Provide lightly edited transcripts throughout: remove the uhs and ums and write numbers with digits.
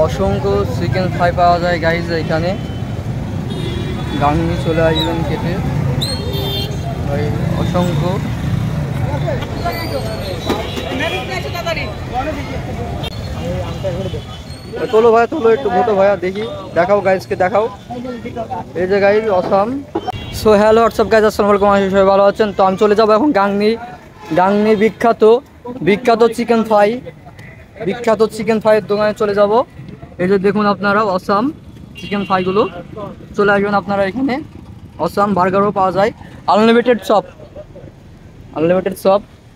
অসংখ্য chicken fry পাওয়া যায় গাইজ এখানে। গাংনি চলে আসবেন খেতে ভাই, অসংখ্য। তোলো ভাইয়া তোলো, একটু ঘুটো ভাইয়া, দেখি দেখাও গাইজকে দেখাও। এই যে guys awesome. So hello WhatsApp guys, আসসালামু আলাইকুম, আশা করি সবাই ভালো আছেন। তো আমি চলে যাবো এখন গাংনি বিখ্যাত চিকেন ফ্রাইয়ের দোকানে চলে যাব। এই যে দেখুন আপনারা অসাম চিকেন ফ্রাইগুলো চলে আসবেন আপনারা এখানে। অসাম বার্গারও পাওয়া যায়, আনলিমিটেড শপ।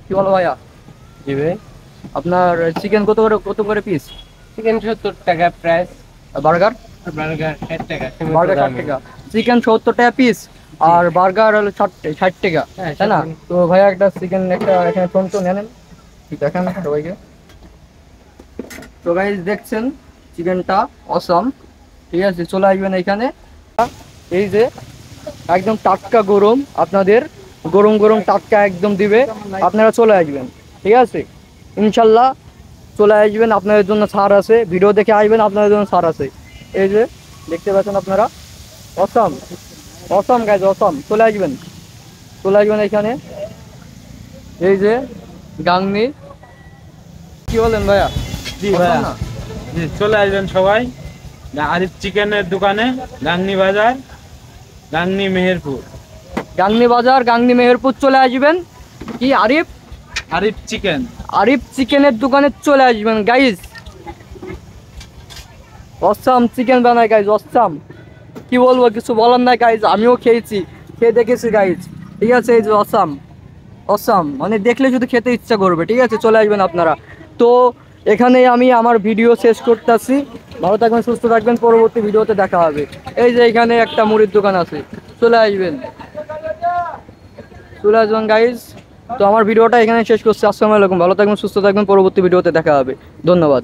কি বলো ভাইয়া? জি ভাই। আপনার চিকেন কত করে পিস? চিকেন 70 টাকা প্রাইস, বার্গার বার্গার 60 টাকা। 60 টাকা, চিকেন 70 টাকা পিস, আর বার্গার হলো 60 টাকা, তাই না? তো ভাইয়া একটা চিকেন একটা এখানে ফোন তো নেন, দেখেন সবাইকে। তো গাইস দেখছেন চিকেনটা অসাম, ঠিক আছে? চলে আসবেন এখানে। এই যে একদম টাটকা গরম, আপনাদের গরম টাটকা একদম দিবে, আপনারা চলে আসবেন, ঠিক আছে? ইনশাল্লাহ চলে আসবেন, আপনাদের জন্য ছাড় আছে, ভিডিও দেখে আসবেন, আপনাদের জন্য ছাড় আছে। এই যে দেখতে পাচ্ছেন আপনারা অসাম গাইজ, অসাম। চলে আসবেন এখানে। এই যে গাংনি, কি বলেন ভাইয়া? জি ভাইয়া, জি চলে আসবেন সবাই আরিফ চিকেনের দোকানে, গাংনি বাজার, গাংনি মেহেরপুর। গাংনি মেহেরপুর চলে আসবেন। কি আরিফ চিকেনের দোকানে চলে আসবেন গাইজ। অসাম চিকেন বানায় গাইজ, অসাম। কি বলবো, কিছু বলার নাই গাইজ, আমিও খেয়ে দেখেছি গাইজ, ঠিক আছে? এই যে অসাম মানে দেখলে শুধু খেতে ইচ্ছা করবে, ঠিক আছে? চলে আসবেন আপনারা। তো এখানেই আমি আমার ভিডিও শেষ করতেছি। ভালো থাকবেন, সুস্থ থাকবেন, পরবর্তী ভিডিওতে দেখা হবে। এই যে এখানে একটা মুড়ির দোকান আছে, চলে আসবেন গাইজ। তো আমার ভিডিওটা এখানে শেষ করছি। আসসালামু আলাইকুম, ভালো থাকবেন, সুস্থ থাকবেন, পরবর্তী ভিডিওতে দেখা হবে। ধন্যবাদ।